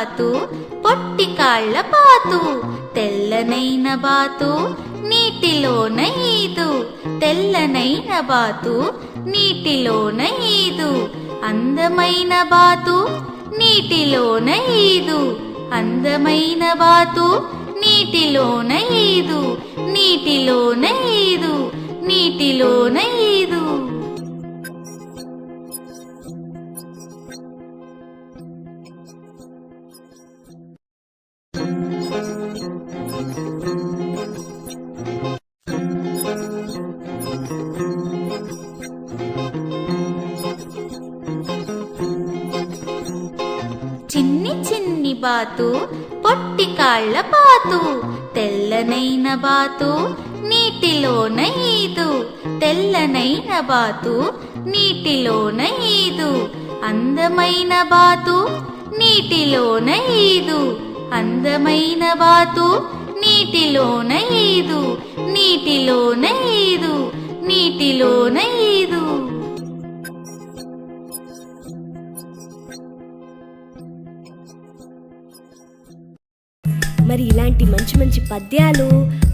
బాతు పొట్టి కాళ్ళ బాతు తెల్లనైన బాతు నీటిలోన ఈదు తెల్లనైన బాతు నీటిలోన ఈదు అందమైన బాతు నీటిలోన ఈదు అందమైన బాతు నీటిలోన ఈదు నీటిలోన ఈదు నీటిలోన ఈదు. చిన్ని చిన్ని బాతు పొట్టి కాళ్ళ బాతు తెల్లనైన బాతు నీటిలోన ఈదు తెల్లనైన బాతు నీటిలోన ఈదు అందమైన బాతు నీటిలోన ఈదు అందమైన బాతు నీటిలోన ఈదు నీటిలోన ఈదు నీటిలోన ఈదు. మరి ఇలాంటి మంచి మంచి పద్యాలు,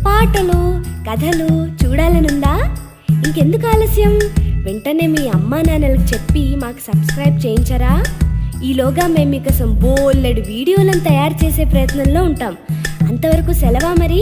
పాటలు, కథలు చూడాలనుందా? ఇంకెందుకు ఆలస్యం? వెంటనే మీ అమ్మా నాన్నలకు చెప్పి మాకు సబ్స్క్రైబ్ చేయించరా? ఈలోగా మేము మీకోసం బోలెడు వీడియోలను తయారు చేసే ప్రయత్నంలో ఉంటాం. అంతవరకు సెలవా మరి.